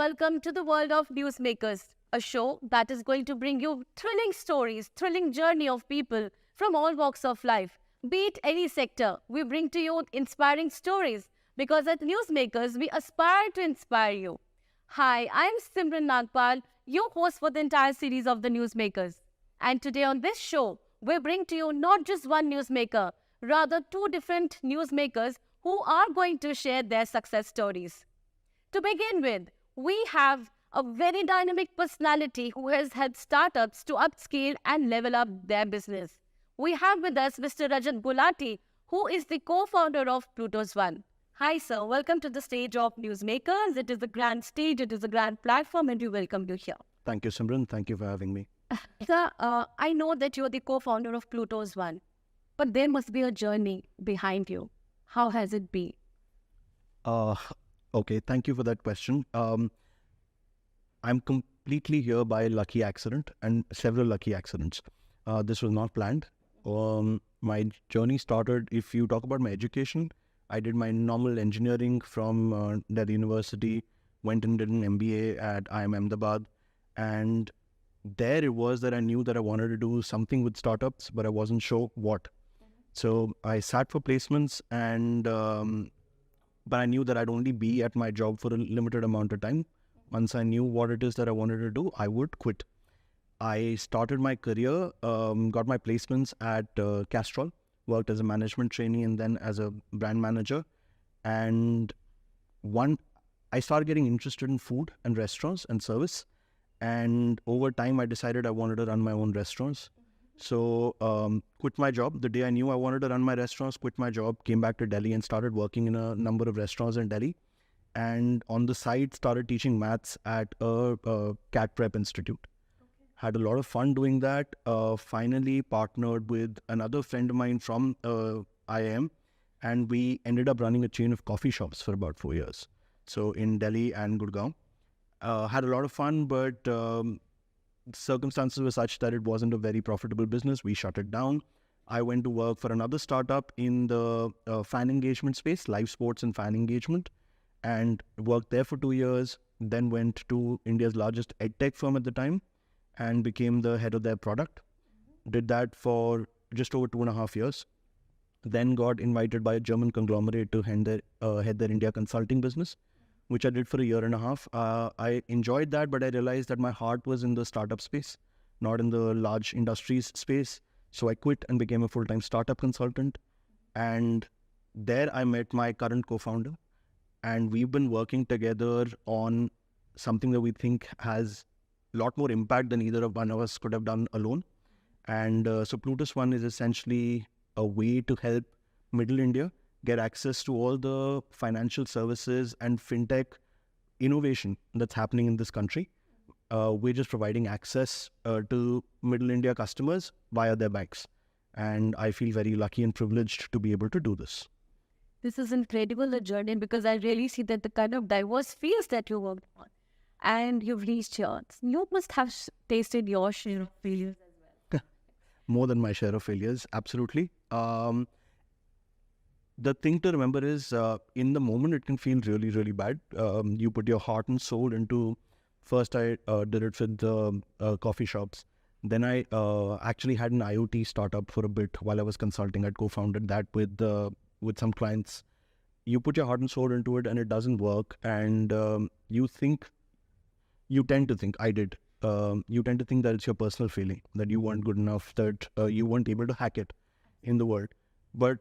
welcome to the world of newsmakers, a show that is going to bring you thrilling stories, thrilling journey of people from all walks of life. Be it any sector, we bring to you inspiring stories because at Newsmakers, we aspire to inspire you. Hi, I am Simran Nagpal, your host for the entire series of the Newsmakers. And today on this show, we bring to you not just one newsmaker, rather two different newsmakers who are going to share their success stories. To begin with, we have a very dynamic personality who has helped startups to upscale and level up their business. We have with us Mr. Rajjat Gulati, who is the co-founder of Plutos One. Hi, sir. Welcome to the stage of Newsmakers. It is a grand stage, it is a grand platform, and we welcome you here. Thank you, Simran. Thank you for having me. Sir, I know that you're the co-founder of Plutos One, but there must be a journey behind you. How has it been? Okay, thank you for that question. I'm completely here by lucky accident and several lucky accidents. This was not planned. My journey started, if you talk about my education, I did my normal engineering from Delhi University, went and did an MBA at IIM Ahmedabad, and there it was that I knew that I wanted to do something with startups, but I wasn't sure what. So I sat for placements but I knew that I'd only be at my job for a limited amount of time. Once I knew what it is that I wanted to do, I would quit. I started my career, got my placements at Castrol, worked as a management trainee and then as a brand manager. And I started getting interested in food and restaurants and service. And over time, I decided I wanted to run my own restaurants. So quit my job. The day I knew I wanted to run my restaurants, quit my job, came back to Delhi and started working in a number of restaurants in Delhi. And on the side, started teaching maths at a CAT Prep Institute. Okay. Had a lot of fun doing that. Finally partnered with another friend of mine from IIM, and we ended up running a chain of coffee shops for about 4 years. So in Delhi and Gurgaon. Had a lot of fun, but circumstances were such that it wasn't a very profitable business. We shut it down. I went to work for another startup in the fan engagement space, live sports and fan engagement, and worked there for 2 years. Then went to India's largest edtech firm at the time and became the head of their product. Did that for just over 2.5 years. Then got invited by a German conglomerate to head their India consulting business, which I did for 1.5 years. I enjoyed that, but I realized that my heart was in the startup space, not in the large industries space. So I quit and became a full-time startup consultant. And there I met my current co-founder. And we've been working together on something that we think has a lot more impact than either of one of us could have done alone. And so Plutus One is essentially a way to help Middle India get access to all the financial services and fintech innovation that's happening in this country. We're just providing access to Middle India customers via their banks. And I feel very lucky and privileged to be able to do this. This is incredible a journey because I really see that the kind of diverse fields that you worked on and you've reached here. You must have tasted your share of failures as well. More than my share of failures, absolutely. The thing to remember is, in the moment, it can feel really, really bad. You put your heart and soul into, first I did it with the coffee shops. Then I actually had an IoT startup for a bit while I was consulting. I'd co-founded that with some clients. You put your heart and soul into it and it doesn't work. And you tend to think, I did. You tend to think that it's your personal feeling, that you weren't good enough, that you weren't able to hack it in the world. But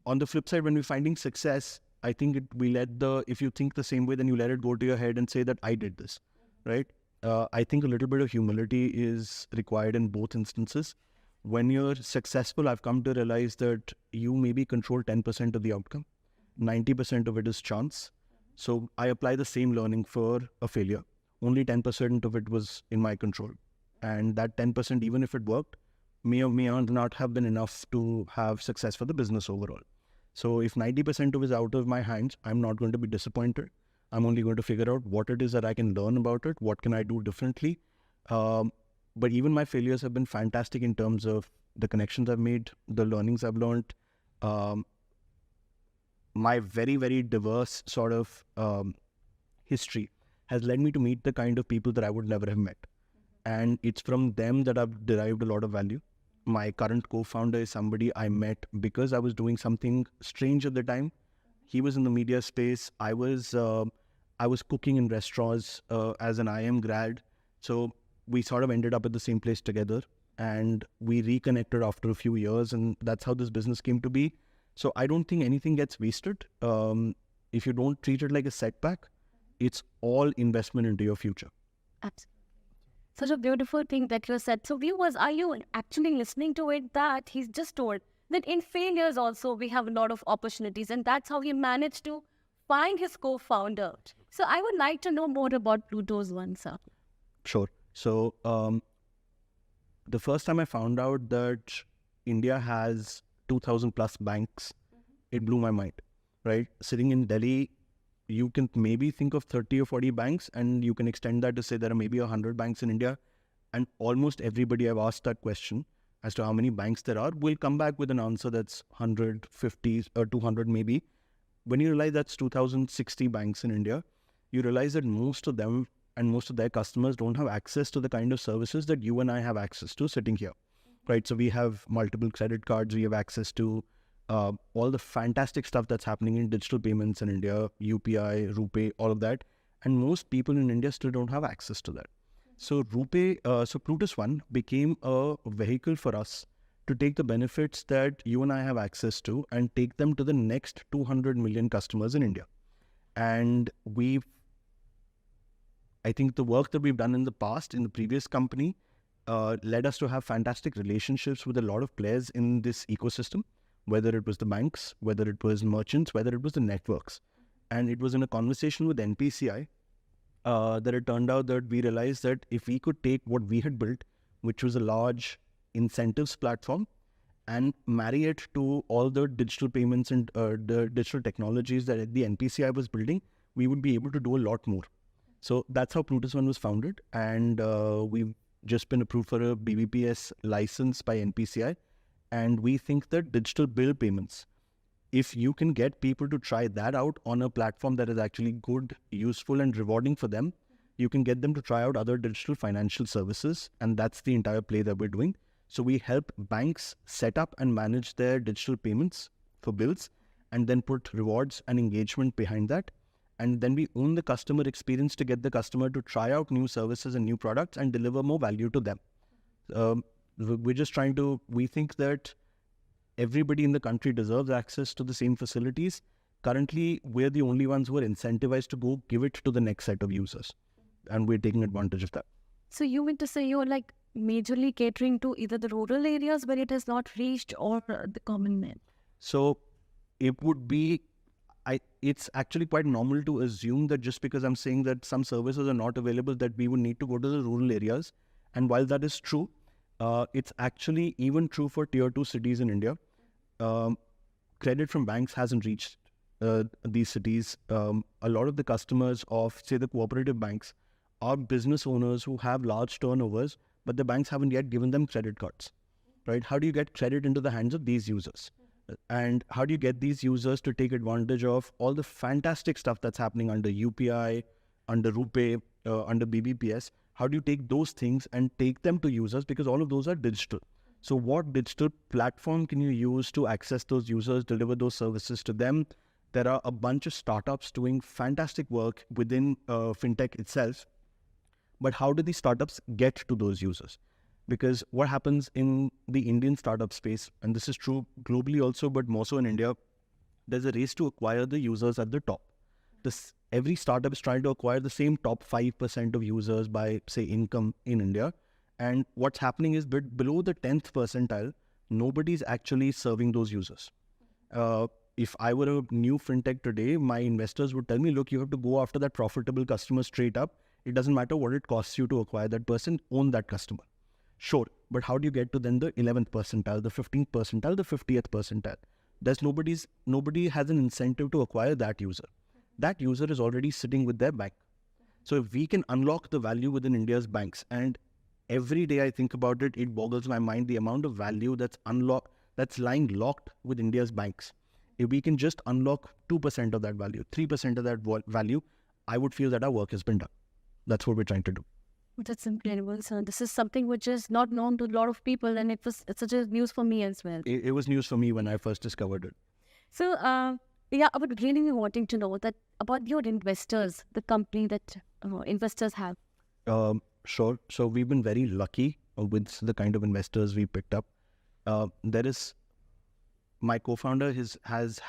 on the flip side, when we're finding success, I think if you think the same way, then you let it go to your head and say that I did this, right? I think a little bit of humility is required in both instances. When you're successful, I've come to realize that you maybe control 10% of the outcome. 90% of it is chance. So I apply the same learning for a failure. Only 10% of it was in my control. And that 10%, even if it worked, may or may not have been enough to have success for the business overall. So if 90% of it is out of my hands, I'm not going to be disappointed. I'm only going to figure out what it is that I can learn about it. What can I do differently? But even my failures have been fantastic in terms of the connections I've made, the learnings I've learned, my very, very diverse sort of history has led me to meet the kind of people that I would never have met. And it's from them that I've derived a lot of value. My current co-founder is somebody I met because I was doing something strange at the time. He was in the media space. I was cooking in restaurants as an IM grad. So we sort of ended up at the same place together, and we reconnected after a few years, and that's how this business came to be. So I don't think anything gets wasted. If you don't treat it like a setback, it's all investment into your future. Absolutely. Such a beautiful thing that you said. So viewers, are you actually listening to it that he's just told that in failures also we have a lot of opportunities, and that's how he managed to find his co-founder. So I would like to know more about Plutos one, sir. Sure. So the first time I found out that India has 2,000 plus banks, it blew my mind, right? Sitting in Delhi, you can maybe think of 30 or 40 banks, and you can extend that to say there are maybe 100 banks in India. And almost everybody I've asked that question as to how many banks there are will come back with an answer that's 150 or 200 maybe. When you realize that's 2,060 banks in India, you realize that most of them and most of their customers don't have access to the kind of services that you and I have access to sitting here, right? So we have multiple credit cards, we have access to all the fantastic stuff that's happening in digital payments in India, UPI, RuPay, all of that. And most people in India still don't have access to that. So Plutus One became a vehicle for us to take the benefits that you and I have access to and take them to the next 200 million customers in India. And I think the work that we've done in the past, in the previous company, led us to have fantastic relationships with a lot of players in this ecosystem, whether it was the banks, whether it was merchants, whether it was the networks. And it was in a conversation with NPCI that it turned out that we realized that if we could take what we had built, which was a large incentives platform, and marry it to all the digital payments and the digital technologies that the NPCI was building, we would be able to do a lot more. So that's how Plutus One was founded, and we've just been approved for a BBPS license by NPCI. And we think that digital bill payments, if you can get people to try that out on a platform that is actually good, useful, and rewarding for them, you can get them to try out other digital financial services. And that's the entire play that we're doing. So we help banks set up and manage their digital payments for bills, and then put rewards and engagement behind that. And then we own the customer experience to get the customer to try out new services and new products and deliver more value to them. We're just we think that everybody in the country deserves access to the same facilities. Currently, we're the only ones who are incentivized to go give it to the next set of users. And we're taking advantage of that. So you mean to say you're like majorly catering to either the rural areas where it has not reached or the common man? So it would be, it's actually quite normal to assume that just because I'm saying that some services are not available, that we would need to go to the rural areas. And while that is true, it's actually even true for tier 2 cities in India. Credit from banks hasn't reached these cities. A lot of the customers of, say, the cooperative banks are business owners who have large turnovers, but the banks haven't yet given them credit cards, right? How do you get credit into the hands of these users? And how do you get these users to take advantage of all the fantastic stuff that's happening under UPI, under RuPay, under BBPS? How do you take those things and take them to users? Because all of those are digital. So what digital platform can you use to access those users, deliver those services to them? There are a bunch of startups doing fantastic work within Fintech itself. But how do these startups get to those users? Because what happens in the Indian startup space, and this is true globally also, but more so in India, there's a race to acquire the users at the top. Every startup is trying to acquire the same top 5% of users by, say, income in India. And what's happening is below the 10th percentile, nobody's actually serving those users. If I were a new fintech today, my investors would tell me, look, you have to go after that profitable customer straight up. It doesn't matter what it costs you to acquire that person, own that customer. Sure, but how do you get to then the 11th percentile, the 15th percentile, the 50th percentile? Nobody has an incentive to acquire that user. That user is already sitting with their bank. So if we can unlock the value within India's banks, and every day I think about it, it boggles my mind the amount of value that's lying locked with India's banks. If we can just unlock 2% of that value, 3% of that value, I would feel that our work has been done. That's what we're trying to do. That's incredible, sir. This is something which is not known to a lot of people, and it's such a news for me as well. It was news for me when I first discovered it. So, yeah, I would really be wanting to know that about your investors, the company that investors have. Sure. So we've been very lucky with the kind of investors we picked up. There is my co-founder has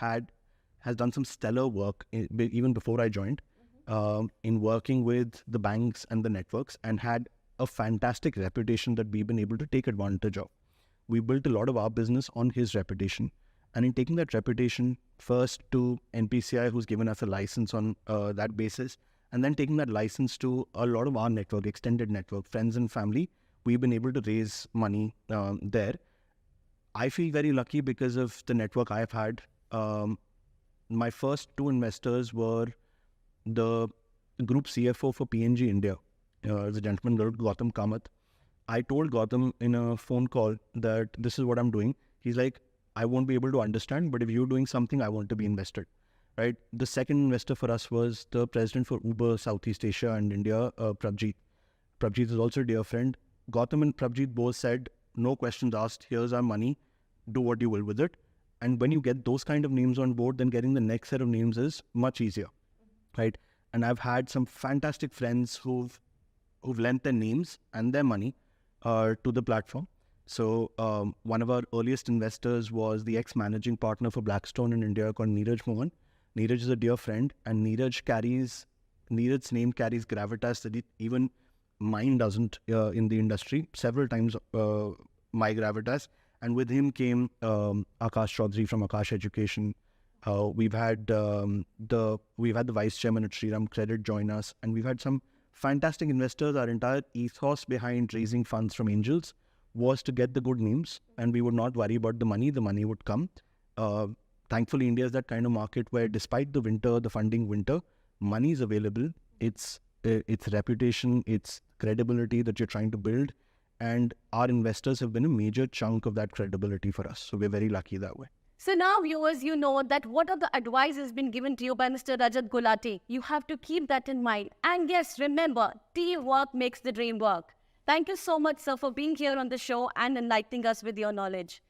done some stellar work even before I joined, in working with the banks and the networks, and had a fantastic reputation that we've been able to take advantage of. We built a lot of our business on his reputation, and in taking that reputation first to NPCI, who's given us a license on that basis, and then taking that license to a lot of our network, extended network, friends and family, we've been able to raise money there. I feel very lucky because of the network I've had. My first two investors were the group CFO for PNG India, the gentleman called Gautam Kamath. I told Gautam in a phone call that this is what I'm doing. He's like, I won't be able to understand, but if you're doing something, I want to be invested. Right. The second investor for us was the president for Uber Southeast Asia and India, Prabjit. Prabjit is also a dear friend. Gautam and Prabjit both said, no questions asked, here's our money, do what you will with it. And when you get those kind of names on board, then getting the next set of names is much easier, right? And I've had some fantastic friends who've lent their names and their money to the platform. So one of our earliest investors was the ex-managing partner for Blackstone in India called Neeraj Mohan. Neeraj is a dear friend, and Neeraj's name carries gravitas that even mine doesn't in the industry. Several times my gravitas. And with him came Akash Chaudhary from Akash Education. We've had the vice chairman at Shriram Credit join us, and we've had some fantastic investors. Our entire ethos behind raising funds from angels was to get the good names, and we would not worry about the money. The money would come. Thankfully, India is that kind of market where, despite the funding winter, money is available. It's reputation, it's credibility that you're trying to build. And our investors have been a major chunk of that credibility for us. So we're very lucky that way. So now, viewers, you know that what are the advice has been given to you by Mr. Rajjat Gulati. You have to keep that in mind. And yes, remember, teamwork makes the dream work. Thank you so much, sir, for being here on the show and enlightening us with your knowledge.